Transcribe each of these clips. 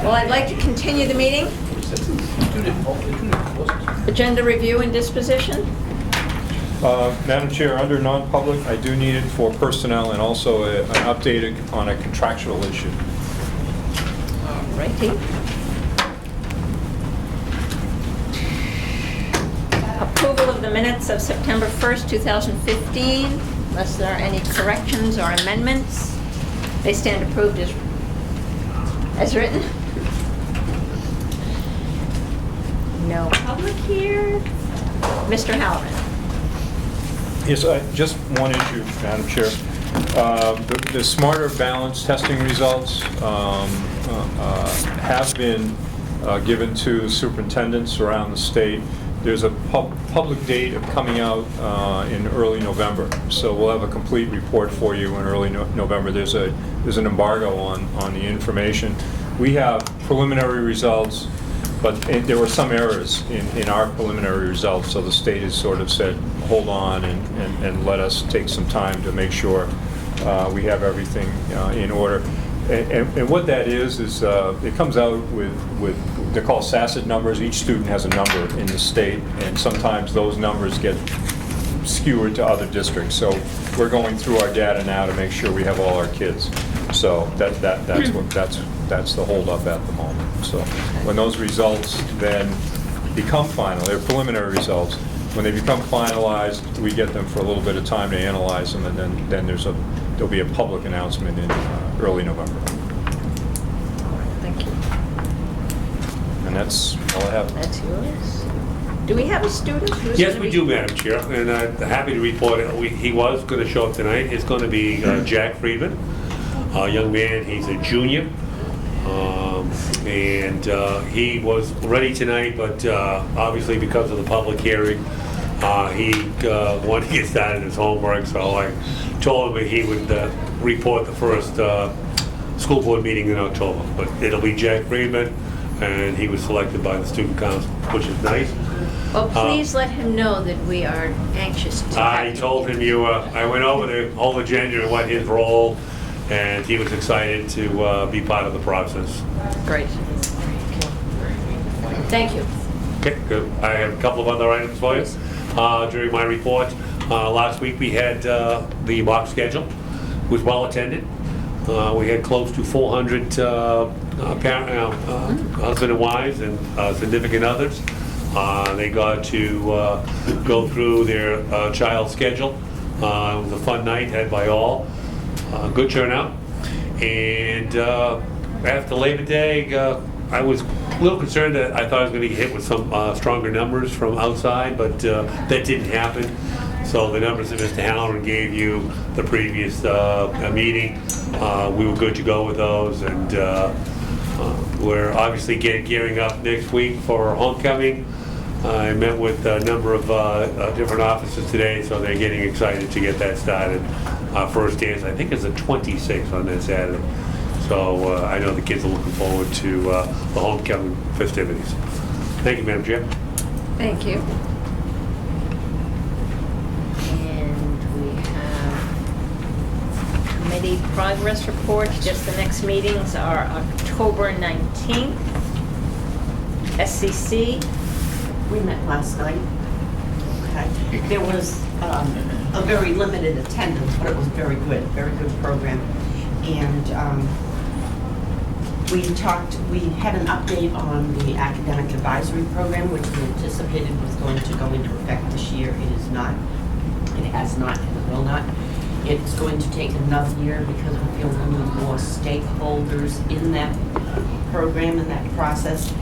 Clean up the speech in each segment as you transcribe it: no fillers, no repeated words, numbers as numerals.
Well, I'd like to continue the meeting. Agenda review and disposition. Madam Chair, under non-public, I do need it for personnel and also an update on a contractual issue. Righty. Approval of the minutes of September 1st, 2015, unless there are any corrections or amendments. They stand approved as written. No public here. Mr. Halloran. Yes, just one issue, Madam Chair. The Smarter Balance testing results have been given to superintendents around the state. There's a public date of coming out in early November, so we'll have a complete report for you in early November. There's an embargo on the information. We have preliminary results, but there were some errors in our preliminary results, so the state has sort of said, hold on and let us take some time to make sure we have everything in order. And what that is it comes out with they're called SACID numbers. Each student has a number in the state, and sometimes those numbers get skewered to other districts. So we're going through our data now to make sure we have all our kids. So that's the holdup at the moment. So when those results then become final, they're preliminary results. When they become finalized, we get them for a little bit of time to analyze them, and then there'll be a public announcement in early November. Thank you. And that's all I have. That's yours. Do we have a student who's Yes, gonna we be- do, Madam Chair, and I'm happy to report he was going to show up tonight. It's going to be Jack Friedman, a young man. He's a junior, and he was ready tonight, but obviously because of the public hearing, he wanted to get started his homework, so I told him that he would report the first school board meeting in October. But it'll be Jack Friedman, and he was selected by the student council, which is nice. Well, please let him know that we are anxious to I have told him I went over the whole agenda and what his role, and he was excited to be part of the process. Great. Thank you. Okay, good. I have a couple of other items for you. During my report, last week we had the mock schedule. It was well attended. We had close to 400 husband and wives and significant others. They got to go through their child's schedule. It was a fun night, had by all. Good turnout. And after Labor Day, I was a little concerned that I thought I was going to get hit with some stronger numbers from outside, but that didn't happen. So the numbers that Mr. Halloran gave you the previous meeting, we were good to go with those, and we're obviously gearing up next week for homecoming. I met with a number of different offices today, so they're getting excited to get that started. First dance, I think, is the 26th on that Saturday. So I know the kids are looking forward to the homecoming festivities. Thank you, Madam Chair. Thank you. And we have committee progress reports. Just the next meetings are October 19th. SCC. We met last night. Okay. There was a very limited attendance, but it was very good program. And we had an update on the academic advisory program, which we anticipated was going to go into effect this year. It is not. It has not, and it will not. It's going to take another year because we feel we need more stakeholders in that program, in that process.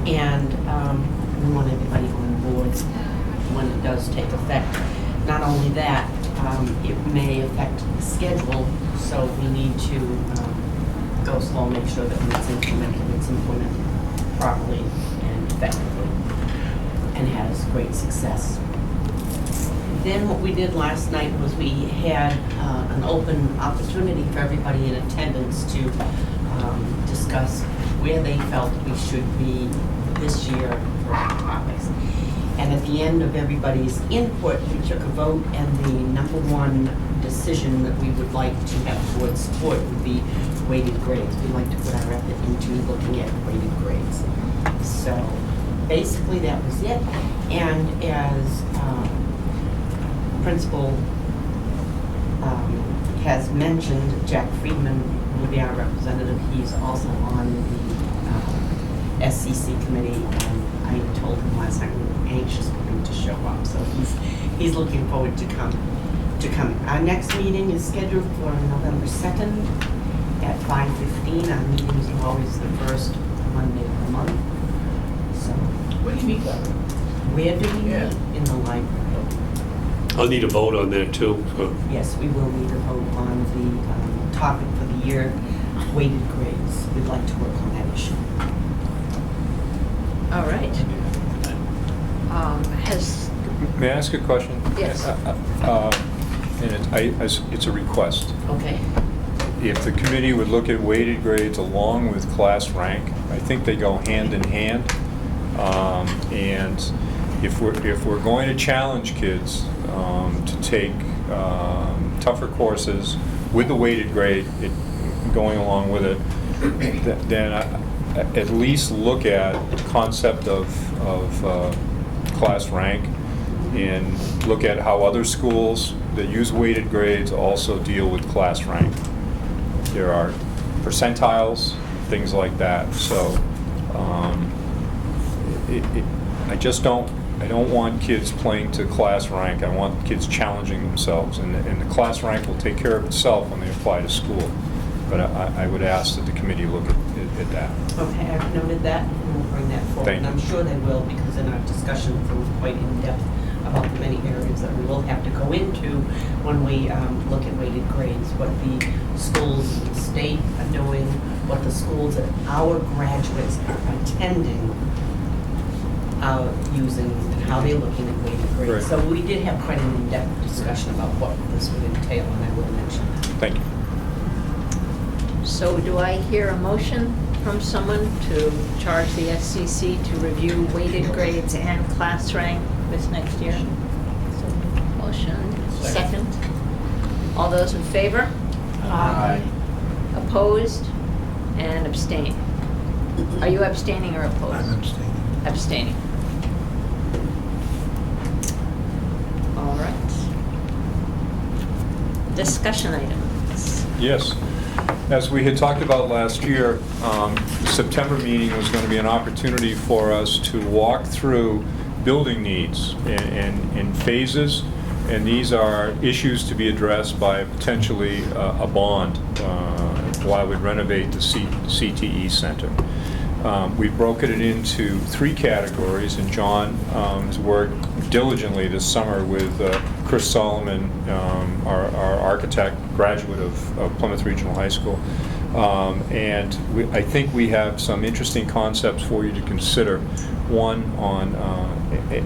And we want everybody on board when it does take effect. Not only that, it may affect the schedule, so we need to go slow, make sure that when it's implemented properly and effectively and has great success. Then what we did last night was we had an open opportunity for everybody in attendance to discuss where they felt we should be this year for our topics. And at the end of everybody's input, we took a vote, and the number one decision that we would like to have board support would be weighted grades. We like to put our effort into to looking at weighted grades. So basically that was it. And as Principal has mentioned, Jack Friedman will be our representative. He's also on the SCC committee, and I told him last night we were anxious for him to show up. So he's looking forward to coming. Our next meeting is scheduled for November 2nd at 5:15. Our meetings are always the first Monday of the month. So Where do you meet that? where do we Yeah. meet? In the library. I'll need a vote on that too. So. Yes, we will need a vote on the topic for the year, weighted grades. We'd like to work on that issue. All right. Has, May I ask a question? Yes. And it's a request. Okay. If the committee would look at weighted grades along with class rank, I think they go hand in hand. And if we're going to challenge kids to take tougher courses with the weighted grade going along with it, then at least look at the concept of class rank and look at how other schools that use weighted grades also deal with class rank. There are percentiles, things like that. So I don't want kids playing to class rank. I want kids challenging themselves, and the class rank will take care of itself when they apply to school. But I would ask that the committee look at that. Okay, I've noted that, and we'll bring that forward. Thank And I'm you. sure they will, because in our discussions, it was quite in-depth about the many areas that we will have to go into when we look at weighted grades, what the schools in the state are doing, what the schools that our graduates are attending are using, and how they're looking at weighted grades. Right. So we did have quite an in-depth discussion about what this would entail, and I will mention that. Thank you. so do I hear a motion from someone to charge the SCC to review weighted grades and class rank this next year? So, motion, second. All those in favor? Aye. Opposed and abstain. Are you abstaining or opposed? I'm abstaining. Abstaining. All right. Discussion items. Yes. As we had talked about last year, the September meeting was going to be an opportunity for us to walk through building needs in phases, and these are issues to be addressed by potentially a bond while we renovate the CTE Center. We've broken it into 3 categories, and John has worked diligently this summer with Chris Solomon, our architect, graduate of Plymouth Regional High School. And I think we have some interesting concepts for you to consider. One on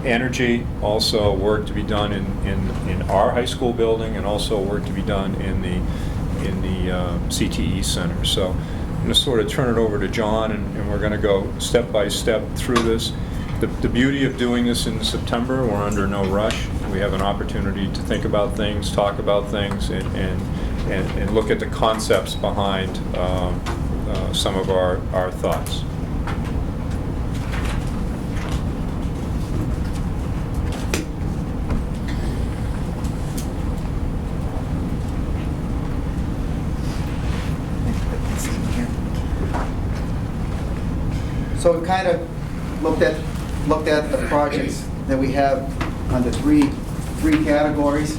energy, also work to be done in our high school building, and also work to be done in the CTE Center. So I'm going to sort of turn it over to John, and we're going to go step by step through this. The beauty of doing this in September, we're under no rush. We have an opportunity to think about things, talk about things, and look at the concepts behind some of our thoughts. So we kind of looked at the projects that we have under three categories.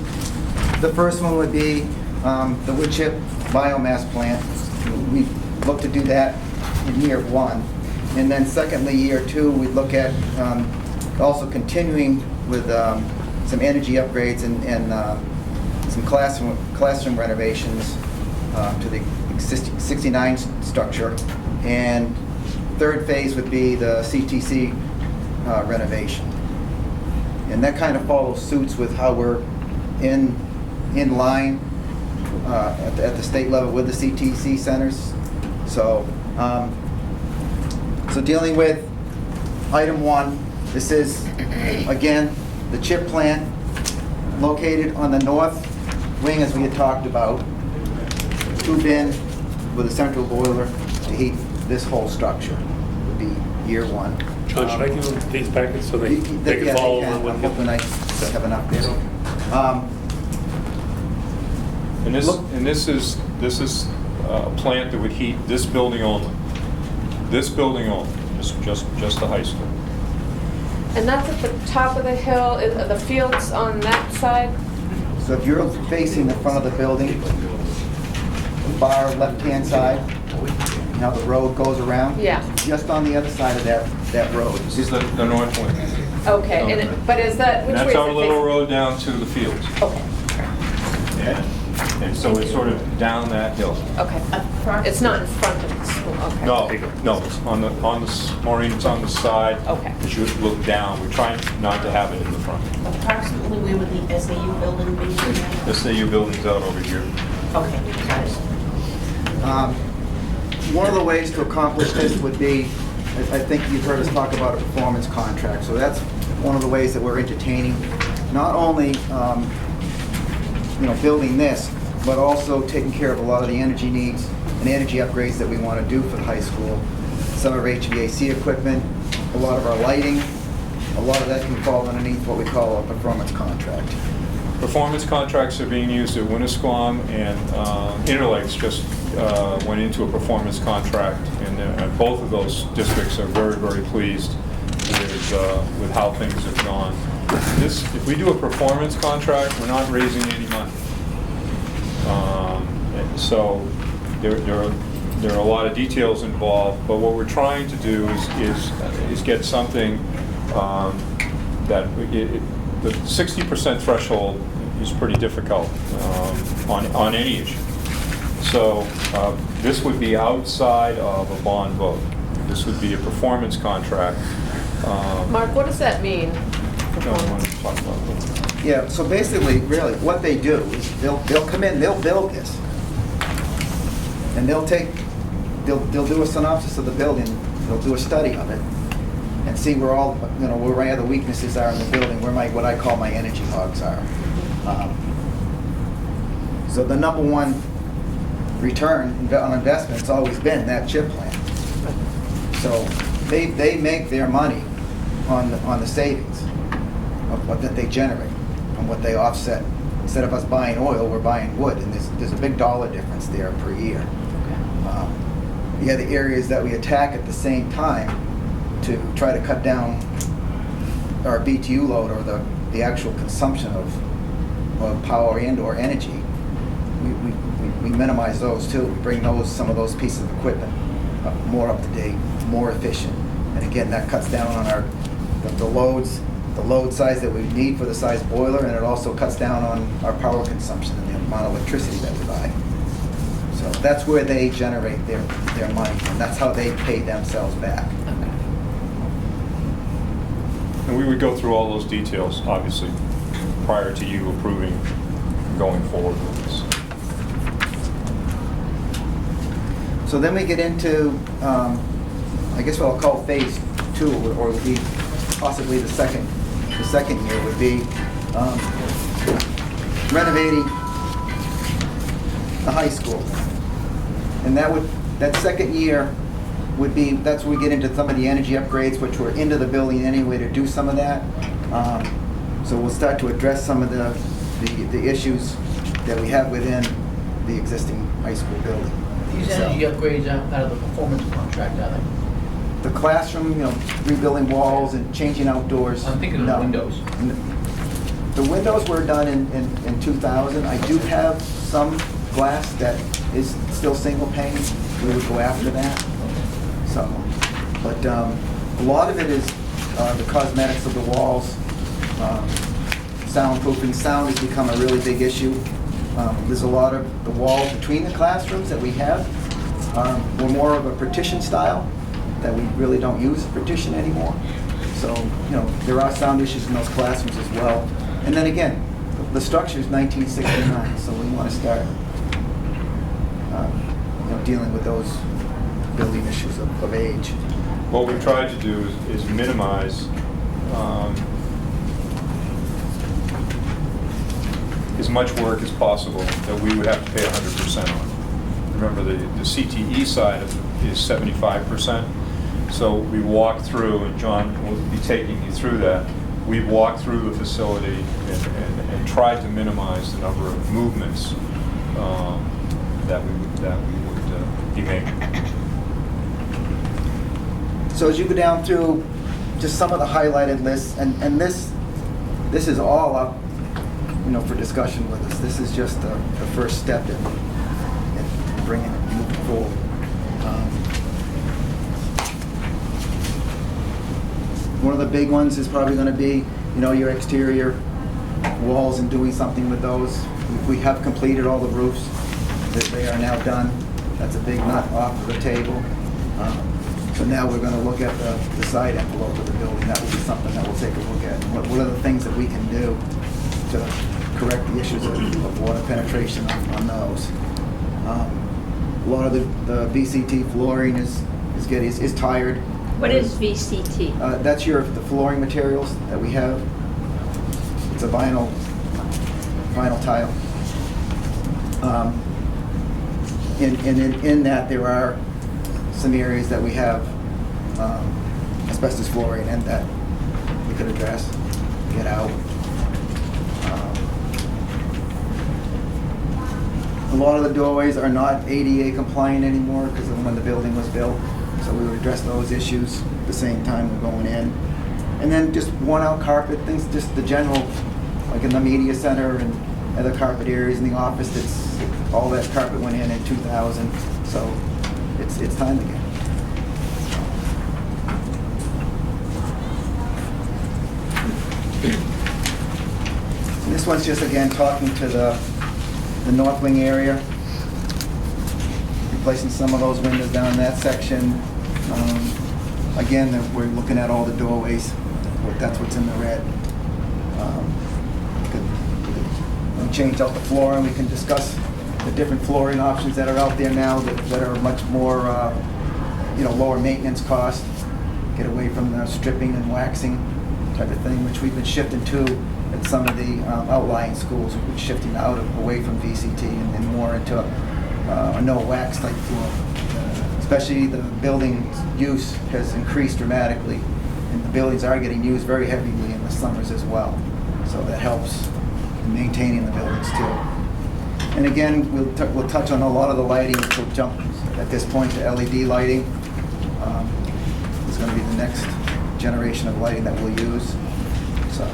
The first one would be the wood chip biomass plant. We look to do that in year 1. And then secondly, year 2, we'd look at also continuing with some energy upgrades and some classroom renovations to the existing 69 structure. And third phase would be the CTC renovation. And that kind of follows suits with how we're in line at the state level with the CTC centers. So, so dealing with item 1, this is, again, the chip plant located on the north wing, as we had talked about. 2-bin with a central boiler to heat this whole structure would be year one. John, should I give them these packets so they Yeah, can follow they can. along with I'm you? hoping I have enough there. And this, Look- and this is a plant that would heat this building only. This building only, just the high school. And that's at the top of the hill, are the fields on that side? So if you're facing the front of the building, far left-hand side, you know, the road goes around? Yeah. Just on the other side of that road. This is the north wing. Okay, and but is that, which And way is that's our it little facing? road down to the fields. Okay, And so it's sort of down that hill. okay. It's not in front of the school, okay. No, it's Maureen, it's on the side. Okay. As you look down, we're trying not to have it in the front. Approximately where would the SAU building be? The SAU building's out over here. Okay, got it. One of the ways to accomplish this would be, I think you've heard us talk about a performance contract, so that's one of the ways that we're entertaining, not only, building this, but also taking care of a lot of the energy needs and energy upgrades that we want to do for the high school. Some of our HVAC equipment, a lot of our lighting, a lot of that can fall underneath what we call a performance contract. Performance contracts are being used at Winnisquam, and Interlakes just went into a performance contract, and both of those districts are very, very pleased with how things have gone. If we do a performance contract, we're not raising any money. So there are a lot of details involved, but what we're trying to do is get something that the 60% threshold is pretty difficult on any issue. So this would be outside of a bond vote. This would be a performance contract. Mark, what does that mean? No, I want to talk about that. Yeah, so basically, really, what they do is they'll come in, they'll build this. And they'll do a synopsis of the building, they'll do a study of it, and see where where my other weaknesses are in the building, where what I call my energy hogs are. So the number one return on investment has always been that chip plant. So they make their money on the savings of what that they generate and what they offset. Instead of us buying oil, we're buying wood, and there's a big dollar difference there per year. The other areas that we attack at the same time to try to cut down our BTU load, or the actual consumption of power and or energy, we minimize those too. We bring some of those pieces of equipment more up to date, more efficient, and again, that cuts down on the loads, the load size that we need for the size boiler, and it also cuts down on our power consumption and the amount of electricity that we buy. So that's where they generate their money, and that's how they pay themselves back. And we would go through all those details, obviously, prior to you approving going forward with this. So then we get into, I guess what I'll call phase 2, or would be possibly the second year would be renovating the high school. And that second year would be, that's where we get into some of the energy upgrades, which we're into the building anyway to do some of that. So we'll start to address some of the issues that we have within the existing high school building. These energy upgrades out of the performance contract, are they? The classroom, rebuilding walls and changing outdoors. I'm thinking of no. the windows. The windows were done in 2000. I do have some glass that is still single pane. We would go after that. So, but a lot of it is the cosmetics of the walls, soundproofing. Sound has become a really big issue. There's a lot of the walls between the classrooms that we have. We're more of a partition style that we really don't use partition anymore. So, there are sound issues in those classrooms as well. And then again, the structure is 1969, so we want to start, dealing with those building issues of age. What we've tried to do is minimize as much work as possible that we would have to pay 100% on. Remember, the CTE side of is 75%. So we walked through, and John will be taking you through that. We walked through the facility and tried to minimize the number of movements that we would be making. So as you go down through just some of the highlighted lists, and this is all up, for discussion with us. This is just the first step in bringing it, moving forward. One of the big ones is probably going to be, your exterior walls and doing something with those. We have completed all the roofs. They are now done. That's a big nut off of the table. So now we're going to look at the side envelope of the building. That will be something that we'll take a look at. What are the things that we can do to correct the issues of water penetration on those? A lot of the VCT flooring is tired. What is VCT? That's the flooring materials that we have. It's a vinyl tile. In that there are some areas that we have asbestos flooring and that we could address, get out. A lot of the doorways are not ADA compliant anymore because of when the building was built. So we would address those issues at the same time we're going in. And then just worn out carpet, things, just the general, like in the media center and other carpet areas in the office, all that carpet went in 2000. So it's time again. And this one's just again talking to the north wing area, replacing some of those windows down in that section. Again, we're looking at all the doorways. That's what's in the red. We change out the flooring. We can discuss the different flooring options that are out there now that are much more, lower maintenance cost. Get away from the stripping and waxing type of thing, which we've been shifting to at some of the outlying schools. We've been shifting away from VCT and more into a no wax type floor. Especially the building use has increased dramatically, and the buildings are getting used very heavily in the summers as well. So that helps in maintaining the buildings too. And again, we'll touch on a lot of the lighting. We'll jump at this point to LED lighting. It's going to be the next generation of lighting that we'll use. So.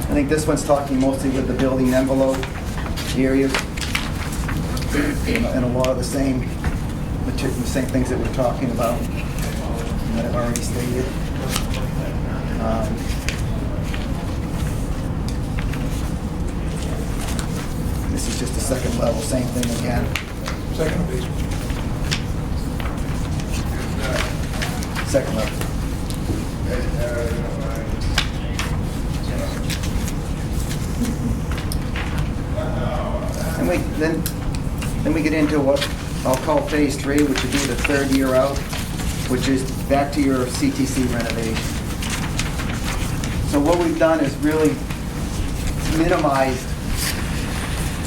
I think this one's talking mostly with the building envelope areas, and a lot of the same things that we're talking about that I've already stated. This is just the second level, same thing again. Second page. Second level. And then we get into what I'll call phase 3, which would be the third year out, which is back to your CTC renovation. So what we've done is really minimized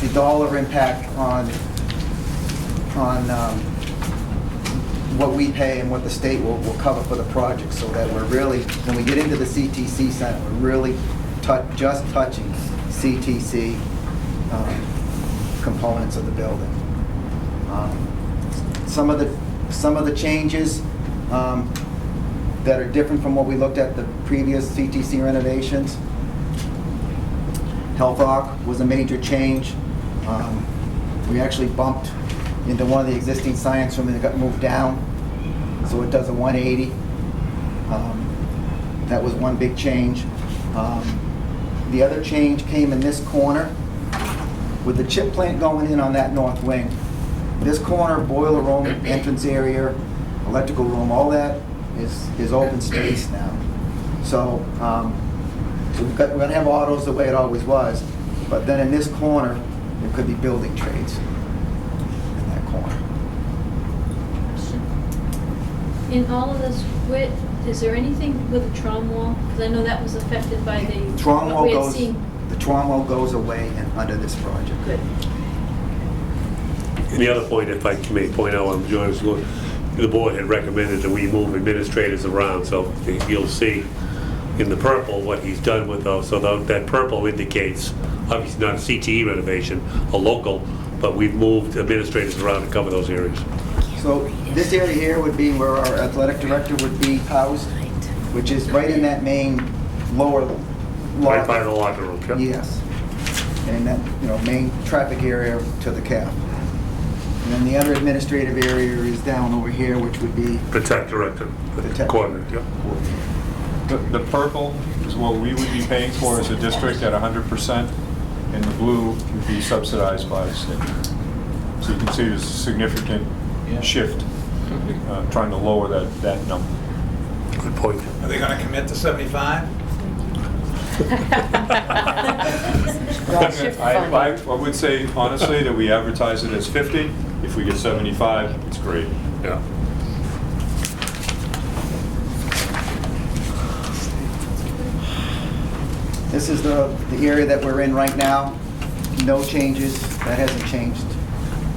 the dollar impact on what we pay and what the state will cover for the project, so that we're really, when we get into the CTC center, we're really just touching CTC components of the building. Some of the changes that are different from what we looked at the previous CTC renovations. Health Arc was a major change. We actually bumped into one of the existing science rooms and it got moved down, so it does a 180. That was one big change. The other change came in this corner with the chip plant going in on that north wing. This corner, boiler room, entrance area, electrical room, all that is open space now. So, we're going to have autos the way it always was, but then in this corner, there could be building trades in that corner. In all of this, is there anything with the trom wall? Because I know that was affected by the. Trom wall we had goes, seen the trauma goes away and under this project. Good. And the other point, if I may point out, when John's look, the board had recommended that we move administrators around, so you'll see in the purple what he's done with those. So that purple indicates, obviously not a CTE renovation, a local, but we've moved administrators around to cover those areas. So this area here would be where our athletic director would be housed, which is right in that main lower Right by lobby. the locker room, yeah. Yes. And that, main traffic area to the cap. And then the other administrative area is down over here, which would be The tech director, the the tech. coordinator, yeah. The purple is what we would be paying for as a district at 100%, and the blue would be subsidized by the state. So you can see there's a significant shift, trying to lower that number. Good point. Are they gonna commit to 75? I would say honestly that we advertise it as 50. If we get 75, it's great. Yeah. This is the area that we're in right now. No changes. That hasn't changed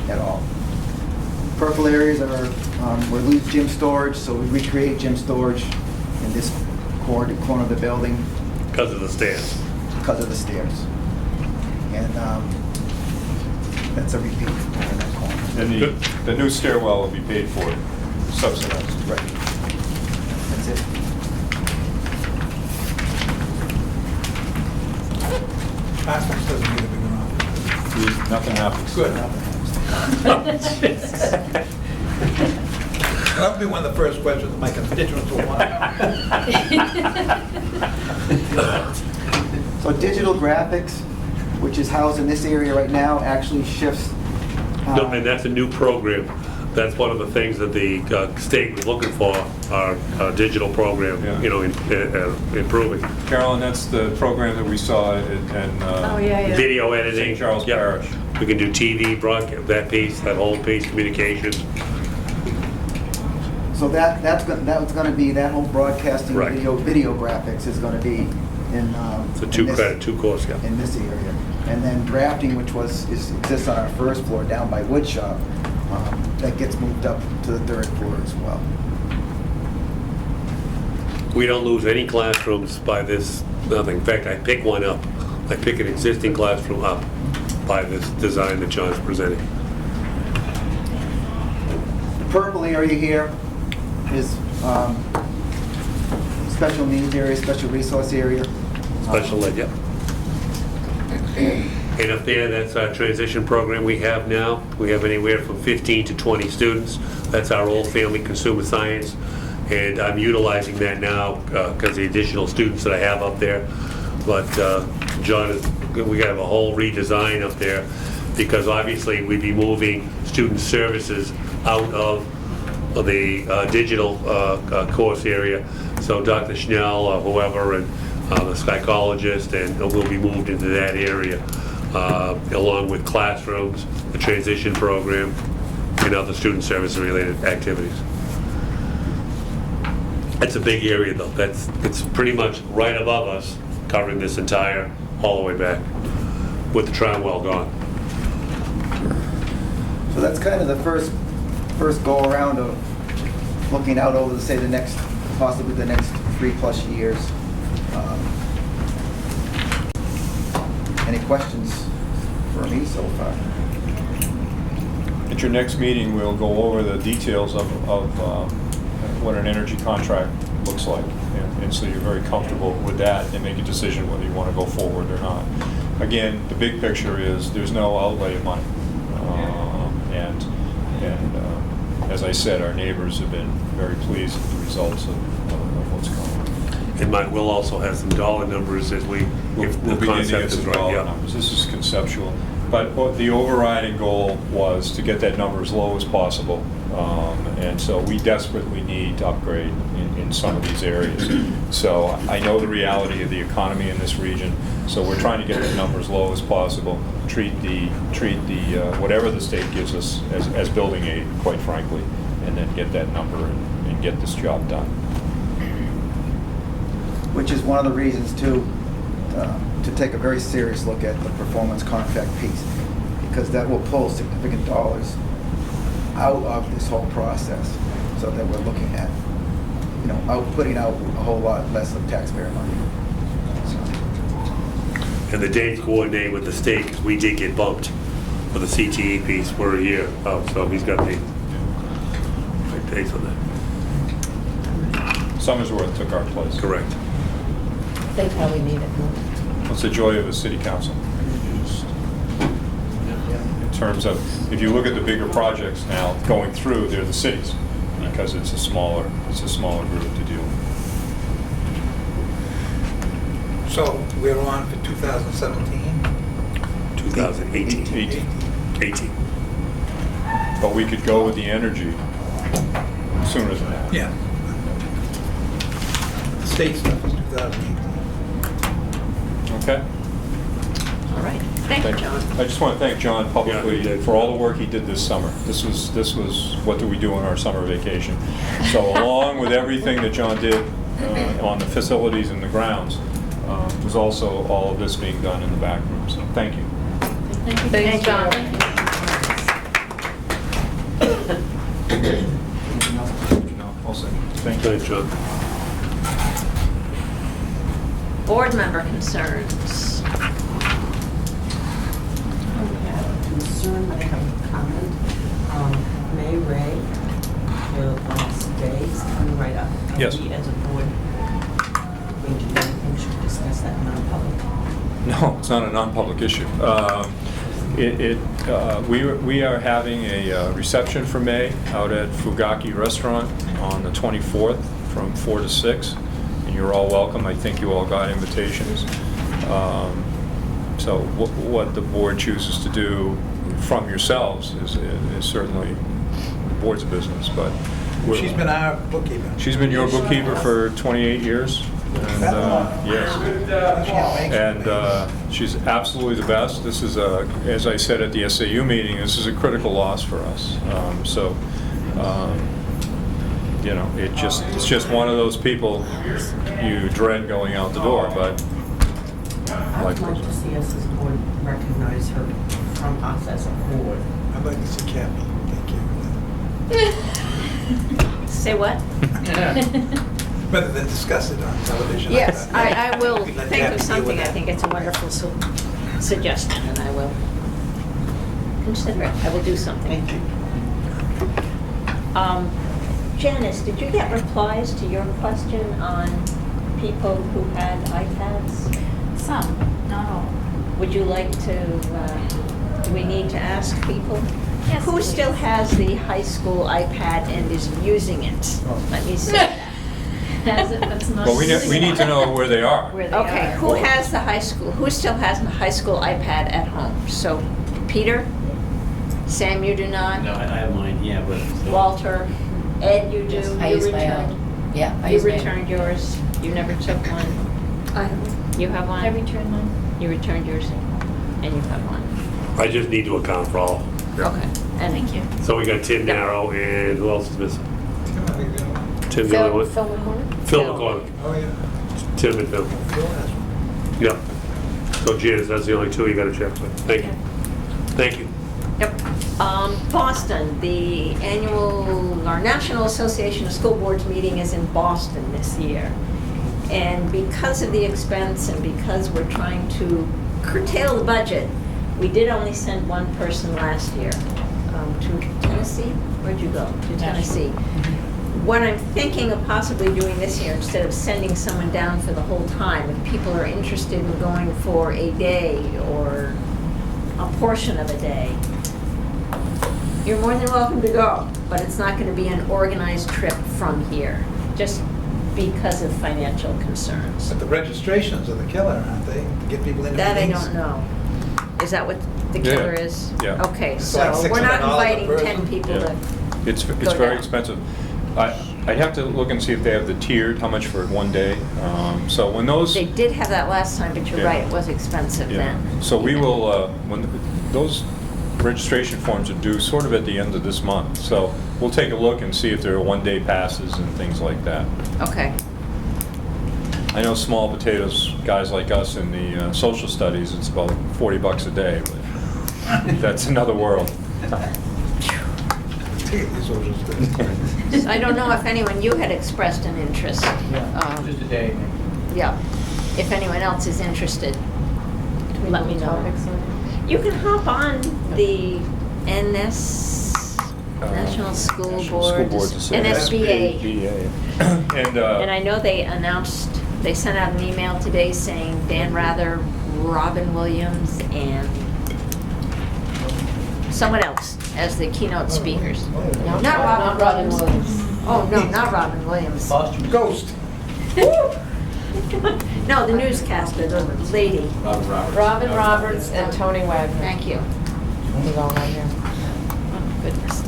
at all. Purple areas are, we lose gym storage, so we recreate gym storage in this corner of the building Because of the stairs. because of the stairs. And that's a repeat in that corner. And the new stairwell will be paid for, subsidized. Right. That's it. Classrooms doesn't need a big enough. Nothing happens. Good. That'll be one of the first questions my constituents will want. So digital graphics, which is housed in this area right now, actually shifts. No, and that's a new program. That's one of the things that the state was looking for, our digital program, Yeah. Improving. Carolyn, that's the program that we saw in Oh, yeah. Video editing. St. Charles Yep. Parish. We can do TV, broadcast, that piece, that whole piece, communications. So that's going to be, that whole broadcasting Right. video graphics is going to be in. It's a in two this- credit, two course, yeah. in this area. And then drafting, which exists on our first floor down by wood shop, that gets moved up to the third floor as well. We don't lose any classrooms by this, nothing. In fact, I pick one up. I pick an existing classroom up by this design that John's presenting. The purple area here is special needs area, special resource area. Special ed, yep. And up there, that's our transition program we have now. We have anywhere from 15 to 20 students. That's our old family consumer science. And I'm utilizing that now because the additional students that I have up there. But John, we got to have a whole redesign up there because obviously we'd be moving student services out of the digital course area. So Dr. Schnell or whoever and the psychologist and will be moved into that area along with classrooms, the transition program, and other student service related activities. That's a big area though. It's pretty much right above us, covering this entire, all the way back, with the tram well gone. So that's kind of the first go around of looking out over, say, possibly the next 3+ years. Any questions for me so far? At your next meeting, we'll go over the details of what an energy contract looks like. And so you're very comfortable with that and make a decision whether you want to go forward or not. Again, the big picture is there's no outlay of money. And as I said, our neighbors have been very pleased with the results of what's going on. And Mike will also have some dollar numbers as we, if We'll the begin to concept get is some right. dollar Yeah. numbers. This is conceptual. But the overriding goal was to get that number as low as possible. And so we desperately need to upgrade in some of these areas. So I know the reality of the economy in this region, so we're trying to get the number as low as possible, treat the whatever the state gives us as building aid, quite frankly, and then get that number and get this job done. Which is one of the reasons to to take a very serious look at the performance contract piece, because that will pull significant dollars out of this whole process, so that we're looking at, putting out a whole lot less of taxpayer money. So, And the dates coordinate with the state, because we did get bumped for the CTE piece for a year. Oh, so he's got the right dates on that. Summersworth took our place. Correct. They probably need it more. What's the joy of a city council? In terms of, if you look at the bigger projects now going through, they're the cities, because it's a smaller group to deal with. So we're on for 2017? 2018. 18. But we could go with the energy sooner than that. Yeah. The state stuff is 2018. Okay? All right. Thank you, John. I just want to thank John Yeah, he publicly did. for all the work he did this summer. This was what do we do on our summer vacation. So along with everything that John did on the facilities and the grounds, was also all of this being done in the back room. So thank you. Thanks, John. All set. Thank you. Thanks, John. Board member concerns. I have a concern, I have a comment. May Ray, the last day is coming right up. Yes. Are we as a board going to do anything, should we discuss that in non-public? No, it's not a non-public issue. We are having a reception for May out at Fugaki Restaurant on the 24th from 4 to 6. And you're all welcome. I think you all got invitations. So what the board chooses to do from yourselves is certainly the board's business. But She's been our bookkeeper. she's been your bookkeeper for 28 years. And, yes. And she's absolutely the best. This is as I said at the SAU meeting, this is a critical loss for us. It's just one of those people you dread going out the door, but I would like to see us as a board recognize her from us as a board. I'd like to see Kathy take care of Say what? that. Rather than discuss it on television. Yes, I will We can let think Kathy of deal something. with I that. think it's a wonderful suggestion, and I will consider it. I will do something. Thank you. Janice, did you get replies to your question on people who had iPads? Some, not all. Would you like to, do we need to ask people? Yes, Who please. still has the high school iPad and is using it? Let me see that. As if it's not. well, we need to know where they are. Where they Okay, are. who has the high school, who still has the high school iPad at home? So, Peter? Sam, you do not? No, I have mine, yeah, but. still- Walter? Ed, you do? Yes, You I use my returned- own. Yeah, I You use my own. returned yours? You never took one? You have one? I returned mine. You returned yours, and you have one. I just need to account for all. Okay. And Thank you. So we got Tim Narrow, and who else is missing? Tim, I think, Tim's the only one. Phil McCormick? Phil Phil. McCormick. oh, yeah. Tim and Phil. Phil has one. Yeah. So Janice, that's the only two you gotta check with. Thank you. Thank you. Yep. Boston, the our National Association of School Boards meeting is in Boston this year. And because of the expense and because we're trying to curtail the budget, we did only send one person last year to Tennessee. Where'd you go? To Tennessee. What I'm thinking of possibly doing this year, instead of sending someone down for the whole time, if people are interested in going for a day or a portion of a day, you're more than welcome to go, but it's not going to be an organized trip from here, just because of financial concerns. But the registrations are the killer, aren't they? To get people into That I meetings? don't know. Is that what the Yeah, killer is? yeah. Okay, It's so like we're not $600 a inviting 10 person. people Yeah. to, It's Go very down. expensive. I'd have to look and see if they have the tiered, how much for one day. So when those, they did have that last time, but you're Yeah. right, it was expensive yeah. then. So we will, those registration forms are due sort of at the end of this month. So we'll take a look and see if there are one-day passes and things like that. Okay. I know small potatoes, guys like us in the social studies, it's about $40 a day, but that's another world. I don't know if anyone, you had expressed an interest. Yeah, just a day. Yeah. If anyone else is interested, let me know. Topics on- You can hop on the National School Board, NSBA. And And I know they announced, they sent out an email today saying Dan Rather, Robin Williams, and someone else as the keynote speakers. No, Not Robin Williams. Williams. Oh, no, not Robin Williams. Ghost. No, the newscaster, the lady. Robin Roberts and Tony Wagner. Thank you. He's all right here. Oh, goodness.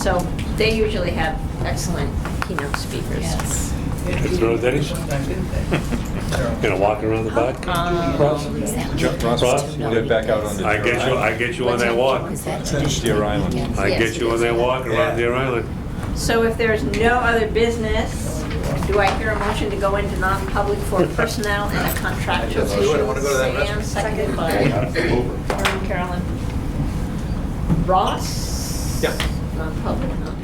So they usually have excellent keynote speakers. Yes. Good throw, Dennis. Gonna walk around the back? Ross, we'll get back out on the I get you on that walk. Deer Island. I get you on that walk around Deer Island. So if there's no other business, do I hear a motion to go into non-public for personnel and a contractual Let's do it. I wanna issue? go to that Sam, restaurant. seconded by Carolyn. Ross? Yeah. Non-public, non